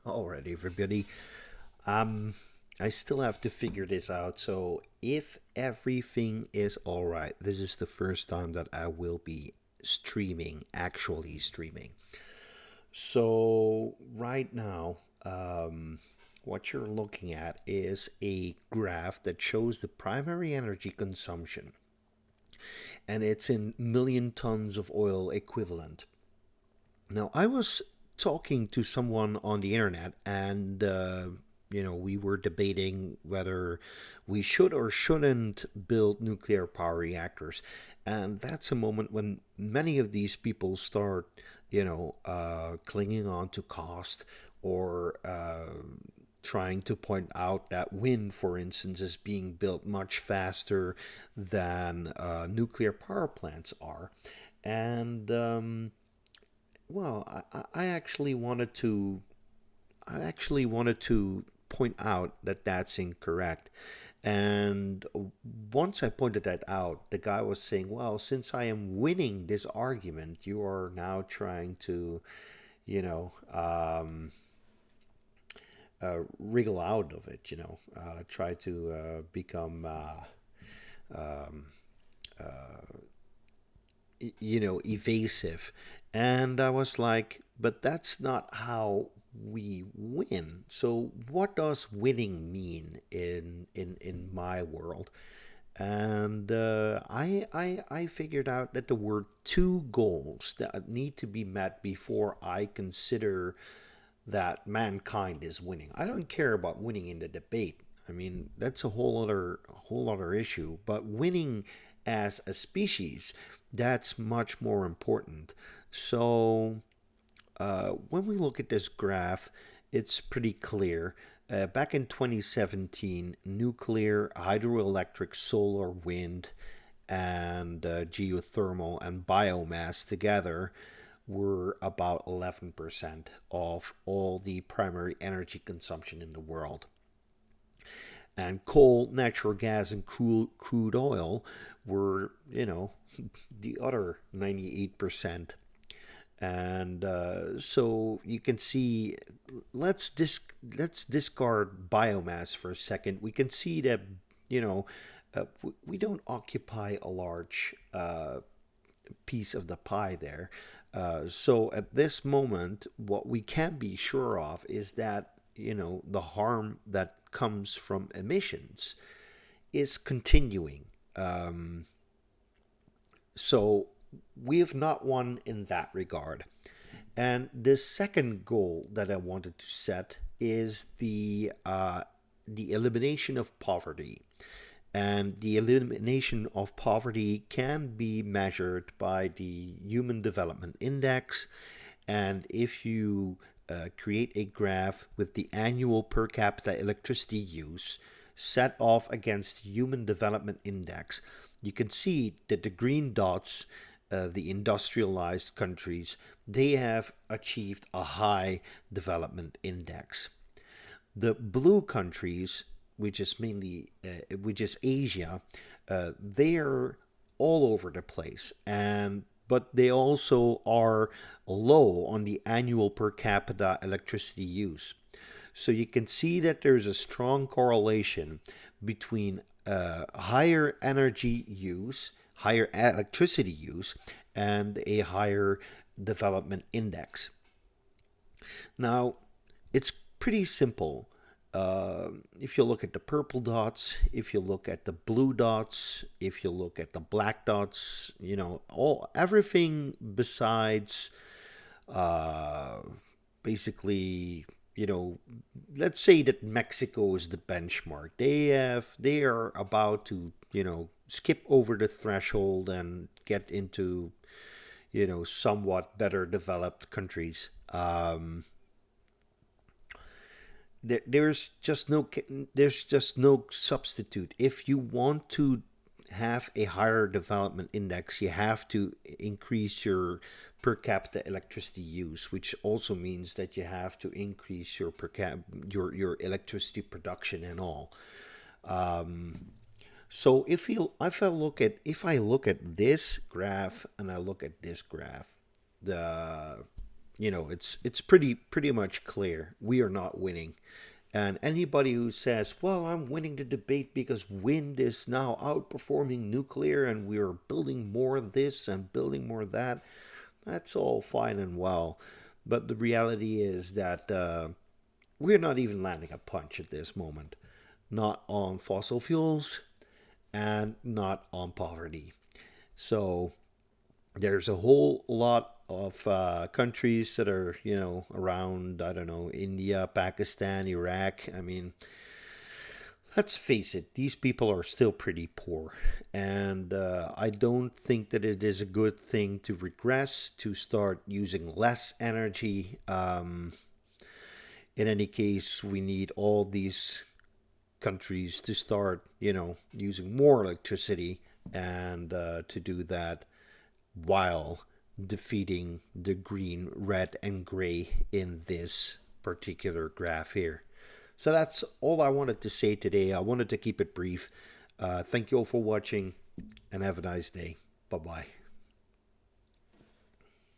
All right, everybody. Um, I still have to figure this out. So, if everything is all right, this is the first time that I will be streaming, actually streaming. So, right now, what you're looking at is a graph that shows the primary energy consumption, and it's in million tons of oil equivalent. Now, I was talking to someone on the internet, and we were debating whether we should or shouldn't build nuclear power reactors, and that's a moment when many of these people start, clinging on to cost or trying to point out that wind, for instance, is being built much faster than nuclear power plants are, and I actually wanted to point out that that's incorrect. And once I pointed that out, the guy was saying, "Well, since I am winning this argument, you are now trying to, you know, wriggle out of it. Try to become, um, evasive." And I was like, "But that's not how we win. So what does winning mean in my world?" And I figured out that there were two goals that need to be met before I consider that mankind is winning. I don't care about winning in the debate. I mean, that's a whole other issue. But winning as a species, that's much more important. So when we look at this graph, it's pretty clear. Back in 2017, nuclear, hydroelectric, solar, wind, and geothermal and biomass together were about 11% of all the primary energy consumption in the world. And coal, natural gas, and crude oil were, the other 98%. And so you can see, let's discard biomass for a second. We can see that, you know, we don't occupy a large piece of the pie there. So at this moment, what we can be sure of is that, the harm that comes from emissions is continuing. So we have not won in that regard. And the second goal that I wanted to set is the elimination of poverty. And the elimination of poverty can be measured by the Human Development Index. And if you create a graph with the annual per capita electricity use set off against the Human Development Index, you can see that the green dots, the industrialized countries, they have achieved a high development index. The blue countries, which is Asia, they're all over the place, and but they also are low on the annual per capita electricity use. So you can see that there's a strong correlation between higher energy use, higher electricity use, and a higher development index. Now, it's pretty simple. If you look at the purple dots, if you look at the blue dots, if you look at the black dots, all everything besides uh, basically, let's say that Mexico is the benchmark. They are about to, skip over the threshold and get into, somewhat better developed countries. There's just no substitute. If you want to have a higher development index, you have to increase your per capita electricity use, which also means that you have to increase your your electricity production and all. So if I look at this graph and I look at this graph, the it's pretty much clear we are not winning. And anybody who says, well, I'm winning the debate because wind is now outperforming nuclear and we're building more of this and building more of that, that's all fine and well. But the reality is that we're not even landing a punch at this moment. Not on fossil fuels and not on poverty. So there's a whole lot of countries that are, around, I don't know, India, Pakistan, Iraq. I mean, let's face it, these people are still pretty poor. And I don't think that it is a good thing to regress, to start using less energy. In any case, we need all these countries to start, using more electricity, and to do that while defeating the green, red, and gray in this particular graph here. So that's all I wanted to say today. I wanted to keep it brief. Thank you all for watching, and have a nice day. Bye-bye.